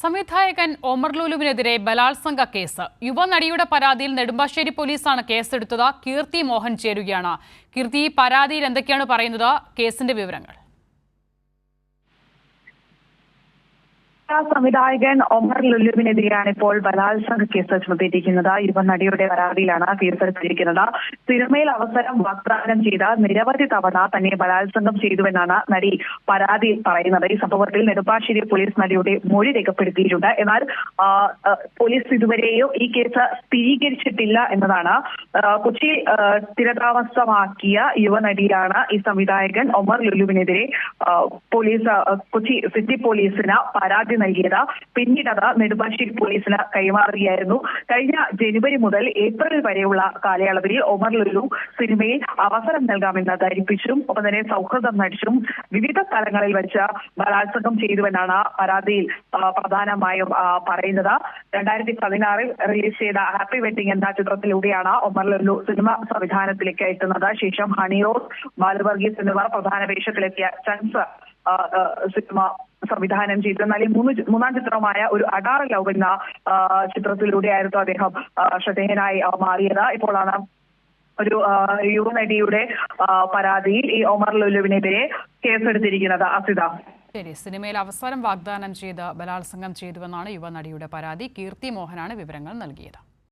സംവിധായകൻ ഒമർ ലുലുവിനെതിരെ ബലാത്സംഗ കേസ്. യുവനടിയുടെ പരാതിയിൽ നെടുമ്പാശ്ശേരി പോലീസാണ് കേസെടുത്തത്. കീർത്തി മോഹൻ ചേരുകയാണ്. കീർത്തി, പരാതിയിൽ എന്തൊക്കെയാണ് പറയുന്നത്? കേസിന്റെ വിവരങ്ങൾ. സംവിധായകൻ ഒമർ ലുലുവിനെതിരെയാണ് ഇപ്പോൾ ബലാത്സംഗ കേസ് ചുമത്തിയിരിക്കുന്നത്. യുവനടിയുടെ പരാതിയിലാണ് കേസെടുത്തിരിക്കുന്നത്. സിനിമയിൽ അവസരം വാഗ്ദാനം ചെയ്ത നിരവധി തവണ തന്നെ ബലാത്സംഗം ചെയ്തുവെന്നാണ് നടി പരാതിയിൽ പറയുന്നത്. ഈ സംഭവത്തിൽ നെടുമ്പാശ്ശേരി പോലീസ് നടിയുടെ മൊഴി രേഖപ്പെടുത്തിയിട്ടുണ്ട്. എന്നാൽ പോലീസ് ഇതുവരെയും ഈ കേസ് സ്ഥിരീകരിച്ചിട്ടില്ല എന്നതാണ്. കൊച്ചിയിൽ സ്ഥിരതാമസമാക്കിയ യുവനടിയാണ് ഈ സംവിധായകൻ ഒമർ ലുലുവിനെതിരെ കൊച്ചി സിറ്റി പോലീസിന് പരാതി നൽകിയത്. പിന്നീട് അത് നെടുമ്പാശ്ശേരി പോലീസിന് കൈമാറുകയായിരുന്നു. കഴിഞ്ഞ ജനുവരി മുതൽ ഏപ്രിൽ വരെയുള്ള കാലയളവിൽ ഒമർ ലുലു സിനിമയിൽ അവസരം നൽകാമെന്ന് ധരിപ്പിച്ചും ഒപ്പം തന്നെ സൗഹൃദം നടിച്ചും വിവിധ സ്ഥലങ്ങളിൽ വെച്ച് ബലാത്സംഗം ചെയ്തുവെന്നാണ് പരാതിയിൽ പ്രധാനമായും പറയുന്നത്. 2016 റിലീസ് ചെയ്ത ഹാപ്പി വെഡിങ് എന്ന ചിത്രത്തിലൂടെയാണ് ഒമർ ലുലു സിനിമ സംവിധാനത്തിലേക്ക് എത്തുന്നത്. ശേഷം ഹണിറോസ്, ബാലവർഗീസ് എന്നിവർ പ്രധാന വേഷത്തിലെത്തിയ ചൻസ് സിനിമ സംവിധാനം ചെയ്തു. എന്നാൽ ഈ മൂന്നാം ചിത്രമായ ഒരു അഡാർ ലവ് എന്ന ചിത്രത്തിലൂടെയായിരുന്നു അദ്ദേഹം ശ്രദ്ധേയനായി മാറിയത്. ഇപ്പോഴാണ് ഒരു യുവനടിയുടെ പരാതിയിൽ ഈ ഒമർ ലുലുവിനെതിരെ കേസെടുത്തിരിക്കുന്നത്. അസിത, ശരി, സിനിമയിൽ അവസരം വാഗ്ദാനം ചെയ്ത് ബലാത്സംഗം ചെയ്തുവെന്നാണ് യുവനടിയുടെ പരാതി. കീർത്തി മോഹനാണ് വിവരങ്ങൾ നൽകിയത്.